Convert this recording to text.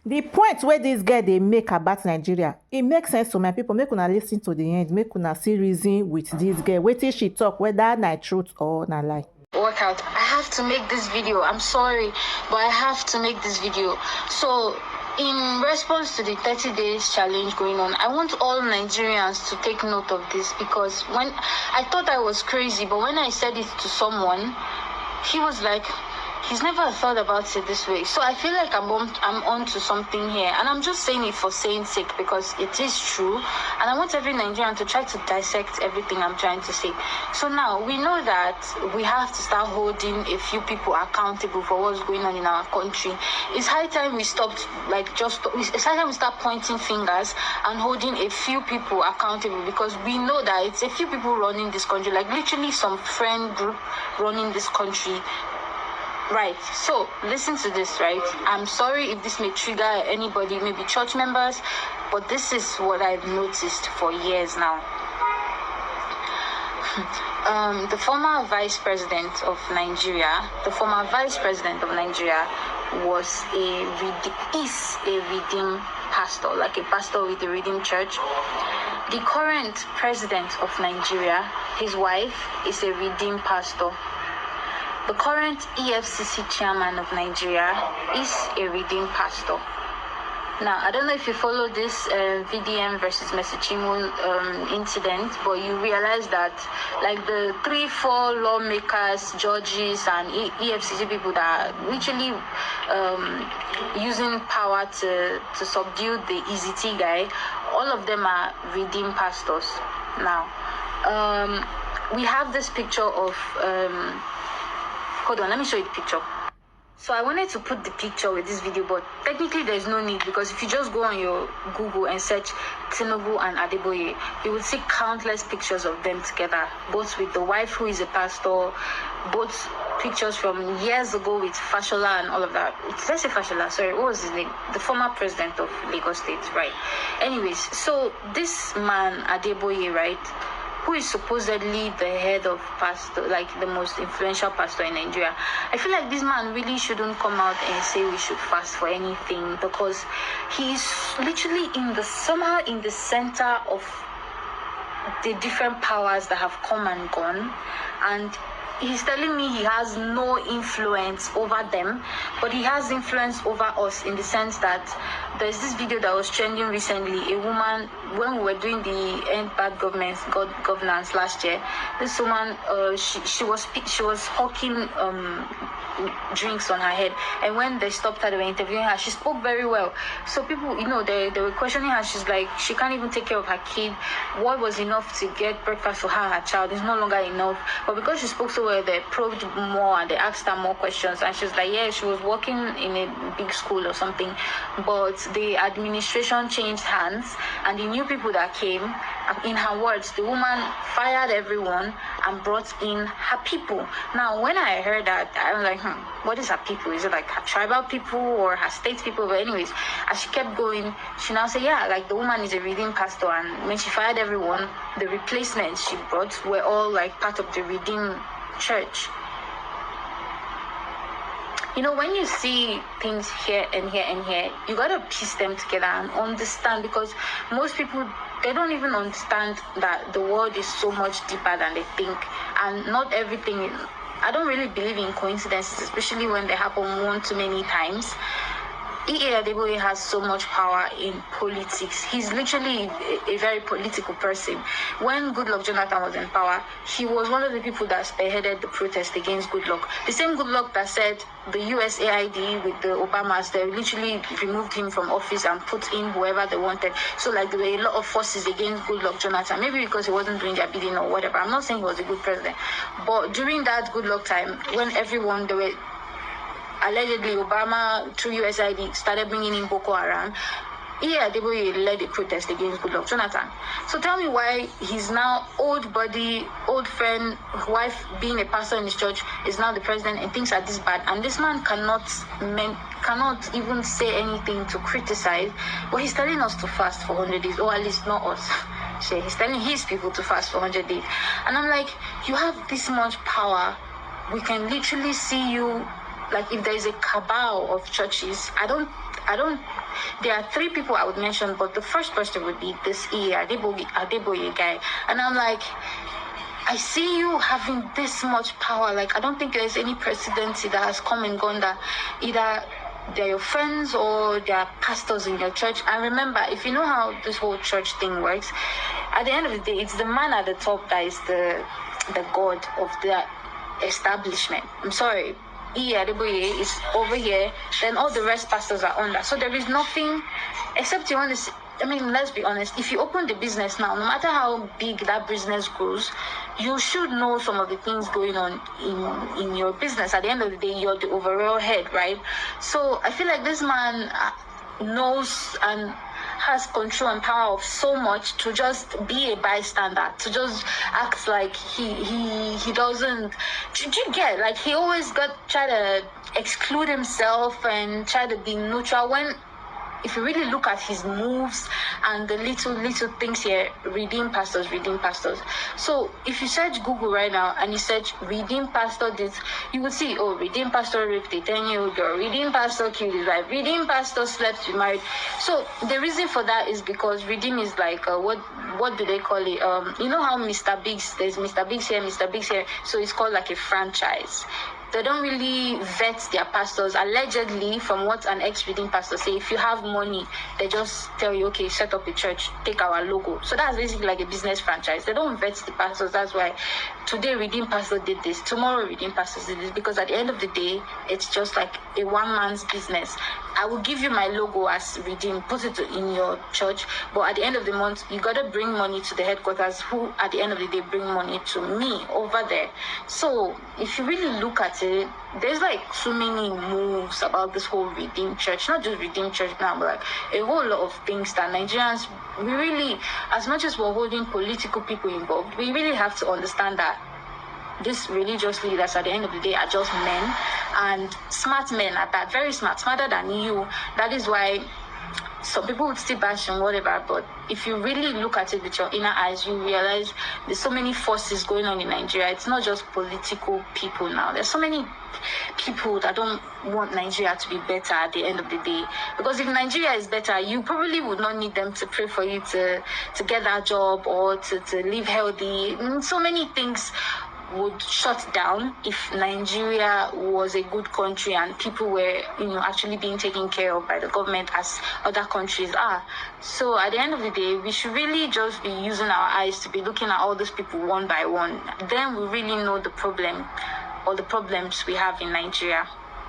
The point where this girl they make about Nigeria, it makes sense to my people. Make una listen to the end. Make una see reason with this girl. Wait till she talk, whether na truth or na lie. Workout. I have to make this video. I'm sorry, but I have to make this video. So, in response to the 30 days challenge going on, I want all Nigerians to take note of this, because when I thought I was crazy, but when I said it to someone, he was like, he's never thought about it this way. So I feel like I'm on to something here, and I'm just saying it for saying sake, because it is true, and I want every Nigerian to try to dissect everything I'm trying to say. So now we know that we have to start holding a few people accountable for what's going on in our country. It's high time we stopped, it's high time we start pointing fingers and holding a few people accountable, because we know that it's a few people running this country, like literally some friend group running this country. Right, so listen to this, right? I'm sorry if this may trigger anybody, maybe church members, but this is what I've noticed for years now. The former vice president of Nigeria is a redeemed pastor, like a pastor with a redeemed church. The current president of Nigeria, his wife, is a redeemed pastor. The current EFCC chairman of Nigeria is a redeemed pastor. Now, I don't know if you follow this VDM versus Mesichimu incident, but you realize that like the 3-4 lawmakers, judges, and EFCC people that are literally using power to subdue the EZT guy, all of them are redeemed pastors. Now, we have this picture of... hold on, let me show you the picture. So I wanted to put the picture with this video, but technically there's no need, because if you just go on your Google and search Tinubu and Adeboye, you will see countless pictures of them together, both with the wife who is a pastor, both pictures from years ago with Fashola and all of that. Let's say Fashola, sorry, what was his name? The former president of Lagos State, right? Anyways, so this man, Adeboye, right, who is supposedly the head of pastor, like the most influential pastor in Nigeria, I feel like this man really shouldn't come out and say we should fast for anything, because he's literally somehow in the center of the different powers that have come and gone, and he's telling me he has no influence over them, but he has influence over us, in the sense that there's this video that was trending recently. A woman, when we were doing the End Bad Governance last year, this woman, she was hawking drinks on her head, and when they stopped her, they were interviewing her, she spoke very well. So people, they were questioning her. She's like, she can't even take care of her kid. What was enough to get breakfast for her and her child is no longer enough. But because she spoke so well, they probed more and they asked her more questions, and she's like, yeah, she was working in a big school or something, but the administration changed hands, and the new people that came, in her words, the woman fired everyone and brought in her people. Now, when I heard that, I was like, what is her people? Is it like her tribal people or her state people? But anyways, as she kept going, she now said, yeah, like the woman is a redeemed pastor, and when she fired everyone, the replacements she brought were all like part of the redeemed church. When you see things here and here and here, you gotta piece them together and understand, because most people, they don't even understand that the world is so much deeper than they think, and not everything. I don't really believe in coincidences, especially when they happen one too many times. E.A. Adeboye has so much power in politics. He's literally a very political person. When Goodluck Jonathan was in power, he was one of the people that spearheaded the protest against Goodluck. The same Goodluck that said the USAID with the Obamas, they literally removed him from office and put in whoever they wanted. So like there were a lot of forces against Goodluck Jonathan, maybe because he wasn't doing their bidding or whatever. I'm not saying he was a good president. But during that Goodluck time, when they were allegedly Obama through USAID started bringing in Boko Haram, E.A. Adeboye led a protest against Goodluck Jonathan. So tell me why he's now old buddy, old friend, wife being a pastor in his church is now the president and things are this bad, and this man cannot even say anything to criticize, but he's telling us to fast for 100 days, or at least not us. So he's telling his people to fast for 100 days. And I'm like, you have this much power, we can literally see you. Like, if there is a cabal of churches, I I don't. There are three people I would mention, but the first person would be this Adeboye guy, and I'm like, I see you having this much power. Like, I don't think there's any presidency that has come and gone that either they're your friends or they're pastors in your church. And remember, if you know how this whole church thing works, at the end of the day, it's the man at the top that is the god of the establishment. I'm sorry. Adeboye is over here, then all the rest pastors are under. So there is nothing, except you want to. I mean, let's be honest. If you open the business now, no matter how big that business grows, you should know some of the things going on in your business. At the end of the day, you're the overall head, right? So I feel like this man knows and has control and power of so much to just be a bystander, to just act like he doesn't. Do you get, like, he always try to exclude himself and try to be neutral when, if you really look at his moves and the little things here, redeem pastors. So if you search Google right now and you search redeem pastor this, you will see, oh, redeem pastor raped a 10-year-old girl, redeem pastor killed his wife, redeem pastor slept with married. So the reason for that is because redeem is like what do they call it? You know how Mr. Biggs, there's Mr. Biggs here, Mr. Biggs here. So it's called like a franchise. They don't really vet their pastors. Allegedly, from what an ex-redeem pastor say, if you have money, they just tell you, okay, set up a church, take our logo. So that's basically like a business franchise. They don't vet the pastors. That's why today redeem pastor did this, tomorrow redeem pastors did this, because at the end of the day, it's just like a one-man's business. I will give you my logo as redeem, put it in your church, but at the end of the month, you got to bring money to the headquarters, who at the end of the day bring money to me over there. So if you really look at it, there's like so many moves about this whole redeem church, not just redeem church now, but like a whole lot of things that Nigerians, we really, as much as we're holding political people involved, we really have to understand that these religious leaders at the end of the day are just men, and smart men at that, very smart, smarter than you. That is why some people would still bash and whatever, but if you really look at it with your inner eyes, you realize there's so many forces going on in Nigeria. It's not just political people now. There's so many people that don't want Nigeria to be better at the end of the day. Because if Nigeria is better, you probably would not need them to pray for you to get that job or to live healthy. So many things would shut down if Nigeria was a good country and people were, actually being taken care of by the government as other countries are. So at the end of the day, we should really just be using our eyes to be looking at all these people one by one. Then we really know the problem or the problems we have in Nigeria.